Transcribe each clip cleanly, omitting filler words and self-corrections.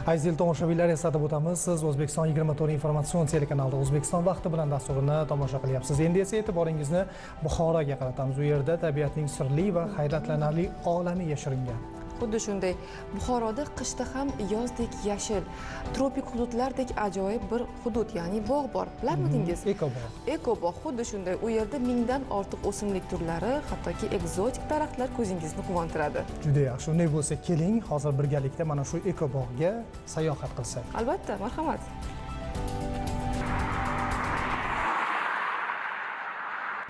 Aziz tomoshabinlar, eslatib o'tamiz, siz O'zbekiston 24 informatsion telekanalida O'zbekiston vaqti bilan dasturini tomosha qilyapsiz. Endi esa e'tiboringizni Buxoroga qaratamiz. U yerda tabiatning sirli va hayratlanarli olami yashiringan. Xuddi shunday, Buxoroda qishda ham yozdek yashil, tropik hududlardek ajoyib bir hudud, ya'ni bog' bor. Bilarmidingiz? Ekobog'. Ekobog' xuddi shunday. U yerda mingdan ortiq o'simlik turlari, hattoki ekzotik daraxtlar ko'zingizni quvontiradi. Juda yaxshi. Unday bo'lsa, keling, hozir birgalikda mana shu ekobog'ga sayohat qilsak. Albatta, marhamat.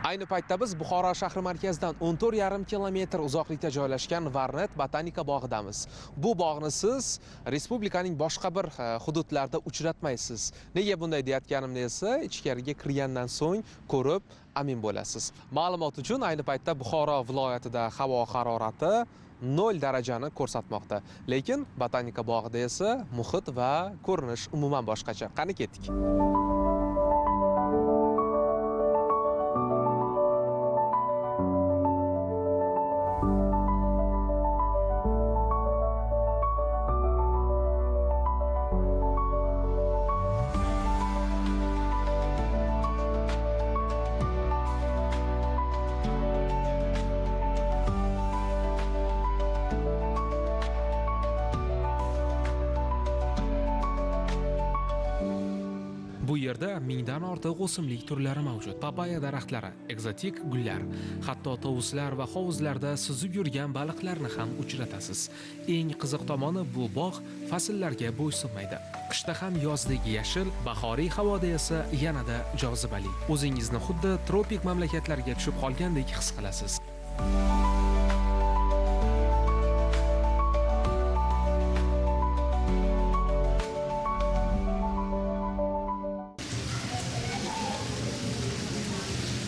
Ayni paytda biz Buxoro shahri markazidan 14,5 kilometr uzoqlikda joylashgan Varnet botanika bog'idamiz. Bu bog'ni siz respublikaning boshqa bir hududlarida uchratmaysiz. Nega bunday deyotganimni esa ichkariga kirgandan so'ng ko'rib amin bo'lasiz. Ma'lumot uchun ayni paytda Buxoro viloyatida havo harorati 0 darajani ko'rsatmoqda. Lekin botanika bog'ida esa muhit va ko'rinish umuman boshqacha. Qani ketdik. Bu yerda mingdan ortiq o'simlik turlari mavjud. Papaya daraxtlari, ekzotik gullar, hatto tovuslar va hovuzlarda suzib yurgan baliqlarni ham uchratasiz. Eng qiziq tomoni, bu bog' fasllarga bo'ysunmaydi. Qishda ham yozdek yashil, bahoriy havoda esa yanada jozibali. O'zingizni xuddi tropik mamlakatlarga tushib qolgandek his qilasiz.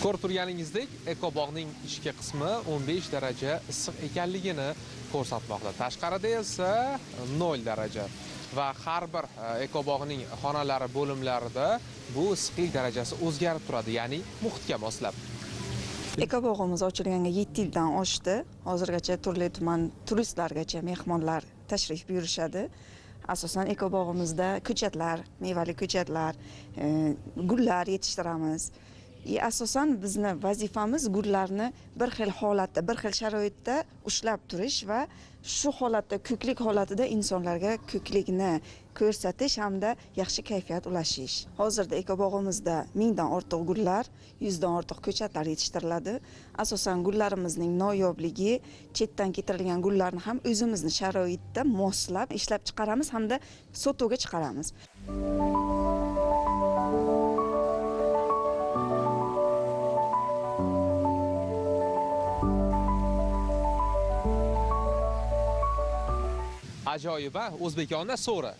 Ko'rib turganingizdek, ekobog'ning ichki qismi 15 daraja issiq ekanligini ko'rsatmoqda. Tashqarida esa 0 daraja. Va har bir ekobog'ning xonalari, bo'limlarida bu issiqlik darajasi o'zgarib turadi, ya'ni muhitga moslab. Ekobog'imiz ochilganiga 7 yildan oshdi. Hozirgacha turli-tuman turistlargacha mehmonlar tashrif buyurishadi. Asosan ekobog'imizda ko'chatlar, mevali ko'chatlar, gullar yetishtiramiz. Asosan bizni vazifamiz gullarni bir xil holatda, bir xil sharoitda ushlab turish va shu holatda, ko'klik holatida insonlarga ko'klikni ko'rsatish hamda yaxshi kayfiyat ulashish. Hozirda ekobog'imizda 1000 dan ortiq gullar, 100 dan ortiq ko'chatlar yetishtiriladi. Asosan gullarimizning noyobligi, chetdan keltirilgan gullarni ham o'zimizni sharoitda moslab ishlab chiqaramiz hamda sotuvga chiqaramiz. Ajoyib, o'zbekona so'ri.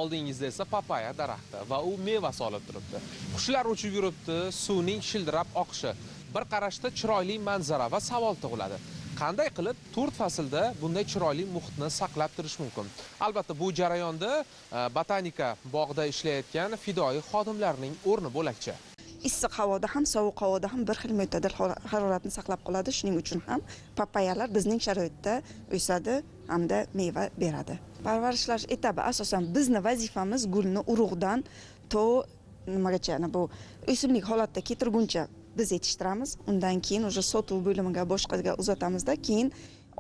Oldingizda esa papaya daraxti va u meva solib turibdi. Qushlar uchib yuribdi, suvning shildirab oqishi. Bir qarashda chiroyli manzara va savol tug'iladi. Qanday qilib 4 faslda bunday chiroyli muhitni saqlab turish mumkin? Albatta, bu jarayonda botanika bog'ida ishlayotgan fidoyi xodimlarning o'rni bo'lakcha. Issiq havoda ham, sovuq havoda ham bir xil mo'tadil haroratni saqlab qoladi. Shuning uchun ham papayalar bizning sharoitda o'sadi hamda meva beradi. Parvarishlash etabi asosan bizni vazifamiz gulni urug'dan to nimagacha, bu o'simlik holatda keltirguncha biz yetishtiramiz. Undan keyin o'sha sotuv bo'limiga boshqaga uzatamizda, keyin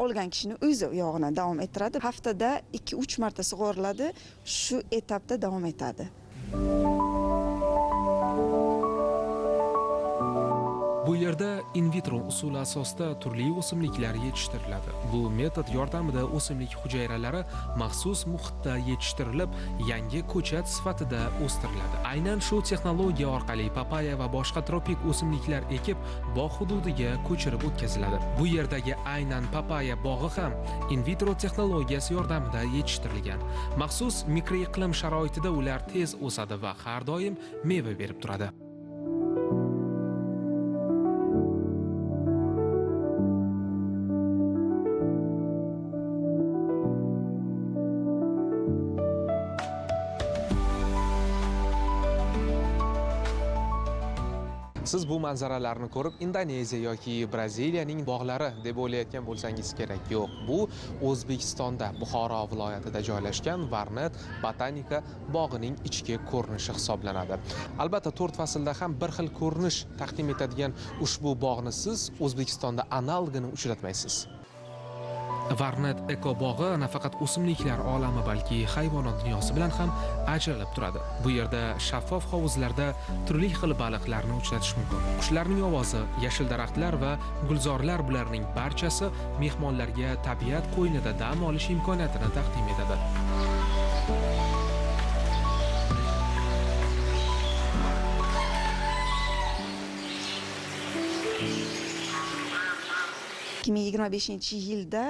olgan kishining o'zi yog'ini davom ettiradi. Haftada 2-3 marta sug'oriladi. Shu etapda davom etadi. Bu yerda in vitro usuli asosida turli o'simliklar yetishtiriladi. Bu metod yordamida o'simlik hujayralari maxsus muhitda yetishtirilib, yangi ko'chat sifatida o'stiriladi. Aynan shu texnologiya orqali papaya va boshqa tropik o'simliklar ekib, bog' hududiga ko'chirib o'tkaziladi. Bu yerdagi aynan papaya bog'i ham in vitro texnologiyasi yordamida yetishtirilgan. Maxsus mikroiqlim sharoitida ular tez o'sadi va har doim meva berib turadi. siz bu manzaralarni ko'rib Indoneziya yoki Braziliyaning bog'lari deb o'ylayotgan bo'lsangiz kerak. Yo'q, bu O'zbekistonda Buxoro viloyatida joylashgan Varnet botanika bog'ining ichki ko'rinishi hisoblanadi. Albatta, 4 faslda ham bir xil ko'rinish taqdim etadigan ushbu bog'ni siz O'zbekistonda analogini uchratmaysiz. Varnet eko bog'i nafaqat o'simliklar olami, balki hayvonot dunyosi bilan ham ajralib turadi. Bu yerda shaffof hovuzlarda turli xil baliqlarni uchratish mumkin. Qushlarning ovozi, yashil daraxtlar va gulzorlar bularning barchasi mehmonlarga tabiat qo'ynida dam olish imkoniyatini taqdim etadi. ...2025-yilda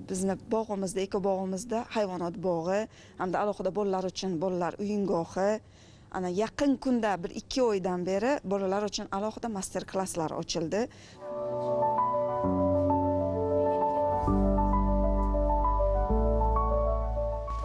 bizni bog'imizda, eko bog'imizda hayvonot bog'i hamda alohida bolalar uchun bolalar o'yingohi, ana yaqin kunda bir 2 oydan beri bolalar uchun alohida master klasslar ochildi.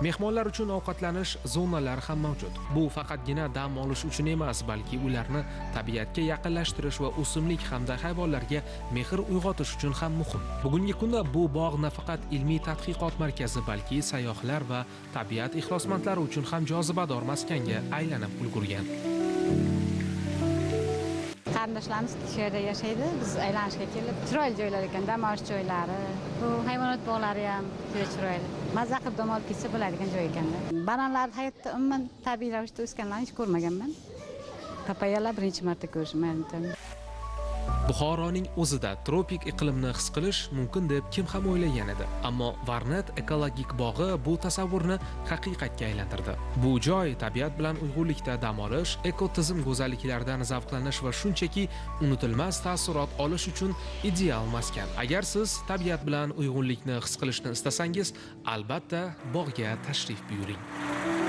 Mehmonlar uchun ovqatlanish zonalari ham mavjud. Bu faqatgina dam olish uchun emas, balki ularni tabiatga yaqinlashtirish va o'simlik hamda hayvonlarga mehr uyg'otish uchun ham muhim. Bugungi kunda bu bog' nafaqat ilmiy tadqiqot markazi, balki sayyohlar va tabiat ixlosmandlari uchun ham jozibador maskanga aylanib ulgurgan. Qarindoshlarimiz shu yerda yashaydi. Biz aylanishga kelib, chiroyli joylar ekan, dam olish joylari. Bu hayvonot bog'lari ham juda chiroyli. Mazza qilib dam olib ketsa bo'ladigan joy ekanda. Bananlarni hayotda umuman tabiiy ravishda o'sganlarni hech ko'rmaganman. Papayalar birinchi marta ko'rishim. Buxoroning o'zida tropik iqlimni his qilish mumkin deb kim ham o'ylagan edi. Ammo Varnet ekologik bog'i bu tasavvurni haqiqatga aylantirdi. Bu joy tabiat bilan uyg'unlikda dam olish, ekotizim go'zalliklaridan zavqlanish va shunchaki unutilmas taassurot olish uchun ideal maskan. Agar siz tabiat bilan uyg'unlikni his qilishni istasangiz, albatta bog'ga tashrif buyuring.